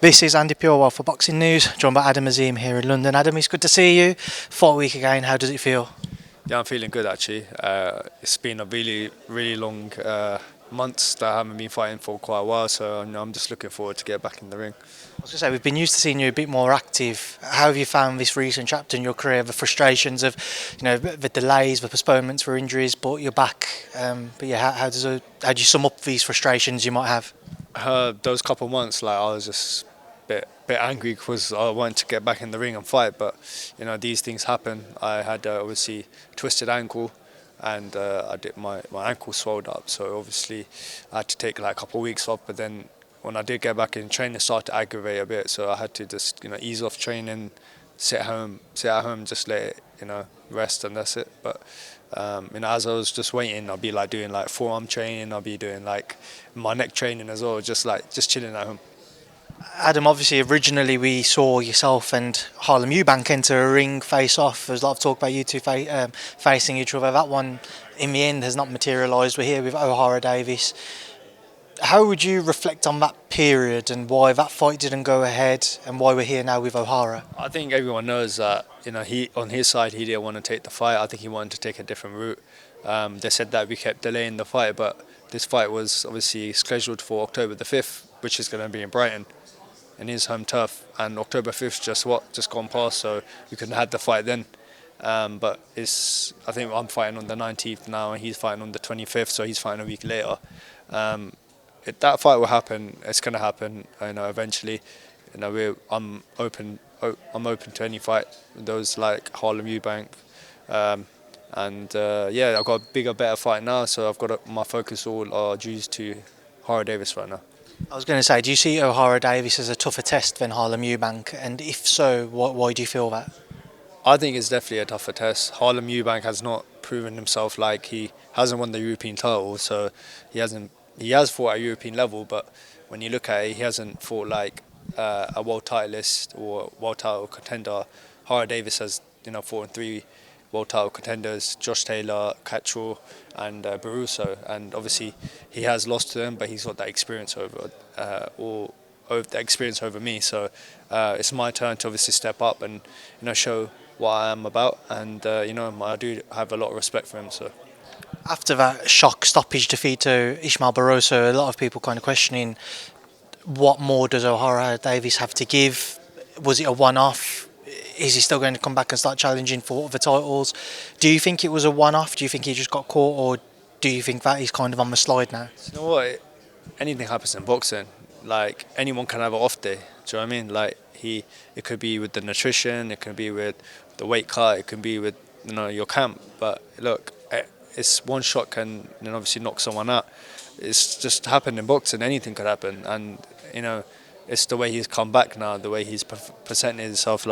This is Andi Purewal for Boxing News, joined by Azim here in London. Adam, it's good to see you. Fight week again, how does it feel? Yeah, I'm feeling good actually. It's been a really long months that I haven't been fighting for quite a while, so I'm just looking forward to get back in the ring. I was going to say, we've been used to seeing you a bit more active. How have you found this recent chapter in your career, the frustrations of, the delays, the postponements for injuries, but you're back? But yeah, how do you sum up these frustrations you might have? Those couple of months, I was just bit angry because I wanted to get back in the ring and fight, but these things happen. I had obviously twisted ankle, and my ankle swelled up, so obviously I had to take a couple of weeks off. But then when I did get back in training, it started to aggravate a bit, so I had to just ease off training, sit at home, just let it rest, and that's it. But as I was just waiting, I'll be doing forearm training, I'll be doing my neck training as well, just chilling at home. Adam, obviously originally we saw yourself and Harlem Eubank enter a ring face off. There's a lot of talk about you two facing each other. That one in the end has not materialised. We're here with Ohara Davies. How would you reflect on that period and why that fight didn't go ahead and why we're here now with Ohara? I think everyone knows that he on his side he didn't want to take the fight. I think he wanted to take a different route. They said that we kept delaying the fight, but this fight was obviously scheduled for October the 5th, which is going to be in Brighton, in his home turf, and October 5th just gone past, so we couldn't have had the fight then. But I think I'm fighting on the 19th now, and he's fighting on the 25th, so he's fighting a week later. That fight will happen. It's going to happen. Eventually. I'm open to any fight. Those like Harlem Eubank, I've got a bigger, better fight now. So I've got my focus all are due to Ohara Davies right now. I was going to say, do you see Ohara Davies as a tougher test than Harlem Eubank? And if so, why do you feel that? I think it's definitely a tougher test. Harlem Eubank has not proven himself, he hasn't won the European title, so he has fought at a European level, but when you look at it, he hasn't fought a world titleist or world title contender. Ohara Davies has fought in 3 world title contenders: Josh Taylor, Catterall, and Barroso, and obviously he has lost to them, but he's got that experience over me. So it's my turn to obviously step up and show what I am about, and I do have a lot of respect for him. So after that shock stoppage defeat to Ismael Barroso, a lot of people kind of questioning what more does Ohara Davies have to give. Was it a one-off? Is he still going to come back and start challenging for other titles? Do you think it was a one-off? Do you think he just got caught, or do you think that he's kind of on the slide now? You know what? Anything happens in boxing. Anyone can have an off day. Do you know what I mean? It could be with the nutrition, it could be with the weight cut, it could be with your camp. But look, it's one shot can obviously knock someone out. It's just happened in boxing. Anything could happen, and it's the way he's come back now, the way he's presented himself. He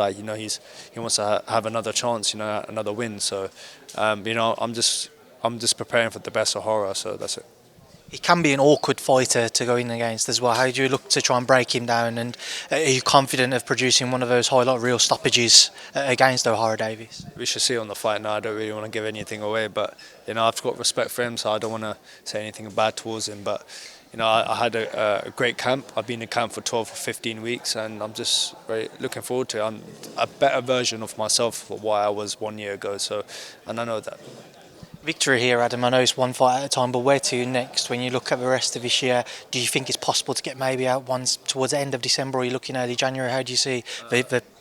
wants to have another chance, another win. So, I'm just preparing for the best of Ohara. So that's it. He can be an awkward fighter to go in against as well. How do you look to try and break him down? And are you confident of producing one of those highlight reel stoppages against Ohara Davies? We should see on the fight now. I don't really want to give anything away, but I've got respect for him, so I don't want to say anything bad towards him. But I had a great camp. I've been in camp for 12 or 15 weeks, and I'm just very looking forward to it. I'm a better version of myself for what I was 1 year ago. So, and I know that. Victory here, Adam. I know it's one fight at a time, but where to next? When you look at the rest of this year, do you think it's possible to get maybe out once towards the end of December, or are you looking early January? How do you see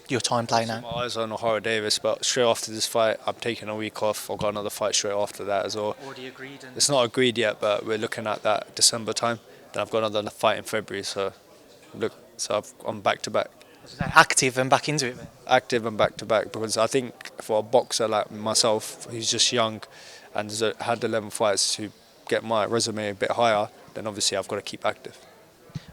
your time playing out? My eyes on Ohara Davies, but straight after this fight, I'm taking a week off. I've got another fight straight after that as well. Already agreed? It's not agreed yet, but we're looking at that December time. Then I've got another fight in February, so I'm back to back. Active and back into it, then? Active and back to back, because I think for a boxer like myself, who's just young and has had 11 fights, to get my resume a bit higher, then obviously I've got to keep active.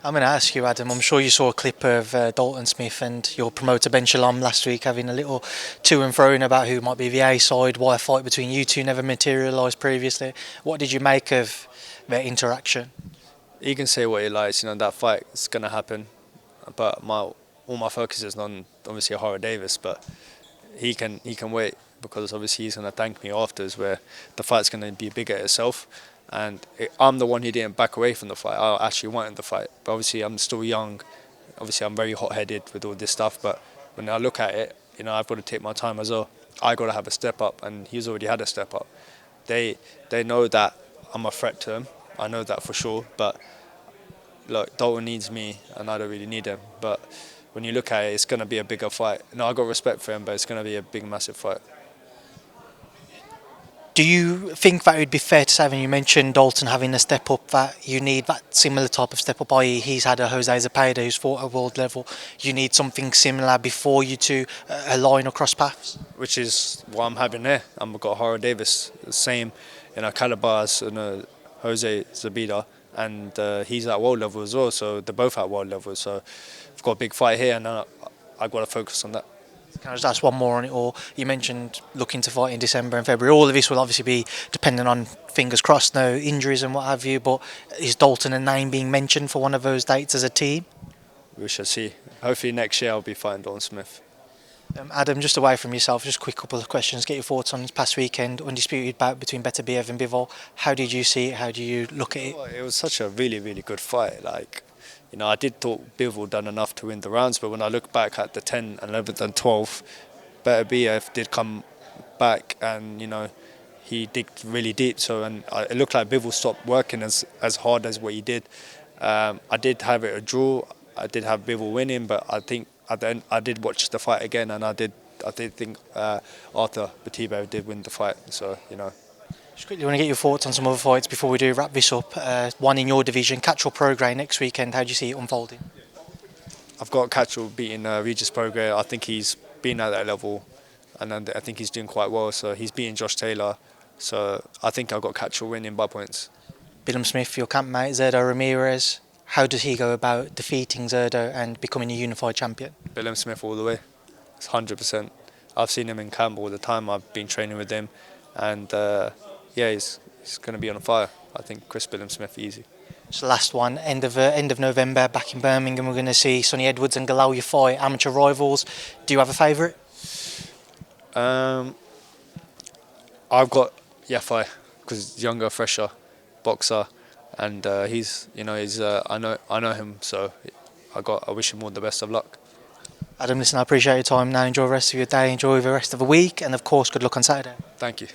I'm going to ask you, Adam, I'm sure you saw a clip of Dalton Smith and your promoter Ben Shalom last week having a little to and fro about who might be the A side, why a fight between you two never materialised previously. What did you make of their interaction? He can say what he likes, that fight is going to happen, but all my focus is on obviously Ohara Davies, but he can wait, because obviously he's going to thank me afterwards, where the fight's going to be bigger itself, and I'm the one who didn't back away from the fight. I actually wanted the fight, but obviously I'm still young, obviously I'm very hot-headed with all this stuff, but when I look at it, I've got to take my time as well. I got to have a step up, and he's already had a step up. They know that I'm a threat to him. I know that for sure. But look, Dalton needs me, and I don't really need him. But when you look at it, it's going to be a bigger fight. I got respect for him, but it's going to be a big, massive fight. Do you think that it would be fair to say, when you mentioned Dalton having a step up, that you need that similar type of step up, i.e. he's had a Jose Zepeda who's fought at world level, you need something similar before you two align or cross paths? Which is what I'm having there. I've got Ohara Davies, the same, caliber as Jose Zepeda, and he's at world level as well, so they're both at world level. So I've got a big fight here, and I've got to focus on that. Can I just ask one more on it all? You mentioned looking to fight in December and February. All of this will obviously be dependent on, fingers crossed, no injuries and what have you, but is Dalton a name being mentioned for one of those dates as a team? We shall see. Hopefully next year I'll be fighting Dalton Smith. Adam, just away from yourself, just a quick couple of questions. Get your thoughts on this past weekend, undisputed bout between Beterbiev and Bivol. How did you see it? How do you look at it? Well, it was such a really, really good fight. I did thought Bivol done enough to win the rounds, but when I look back at the 10, 11th and 12th, Beterbiev did come back and, he digged really deep. So, and it looked like Bivol stopped working as hard as what he did. I did have it a draw. I did have Bivol winning, but I think at the end I did watch the fight again, and I did think Arthur Beterbiev did win the fight. So, Just quickly want to get your thoughts on some other fights before we do wrap this up. One in your division, Catterall Prograis next weekend. How do you see it unfolding? I've got Catterall beating Regis Prograis. I think he's been at that level, and I think he's doing quite well. So he's beating Josh Taylor. So I think I've got Catterall winning by points. Billam-Smith, your campmate, Zerdo Ramirez. How does he go about defeating Zerdo and becoming a unified champion? Billam-Smith all the way. It's 100%. I've seen him in camp all the time. I've been training with him, and he's going to be on fire. I think Chris Billam-Smith easy. It's the last one, end of November, back in Birmingham. We're going to see Sonny Edwards and Galal Yafai, amateur rivals. Do you have a favourite? I've got Yafai because he's younger, fresher boxer, and I know him, so I wish him all the best of luck. Adam, listen, I appreciate your time. Now enjoy the rest of your day, enjoy the rest of the week, and of course, good luck on Saturday. Thank you.